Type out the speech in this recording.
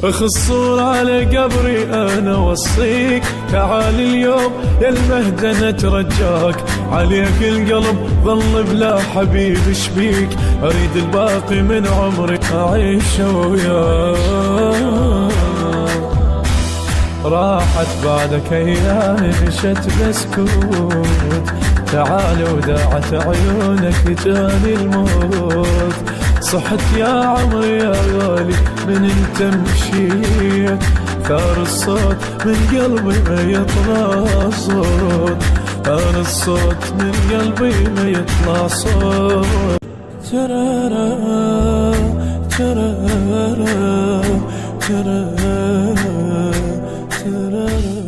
اخصور على قبري انا وصيك، تعال اليوم يا المهجنة ترجاك، عليك القلب ظل بلا حبيب شبيك، اريد الباقي من عمري اعيش وياك. راحت بعدك ايام مشت بسكوت، تعال وداعت عيونك جاني الموت، صحت يا عمري يا غالي من انت مشيت، ثار الصوت من قلبي ما يطلع صوت، ثار الصوت من قلبي ما يطلع صوت. ترارا ترارا ترارا ترارا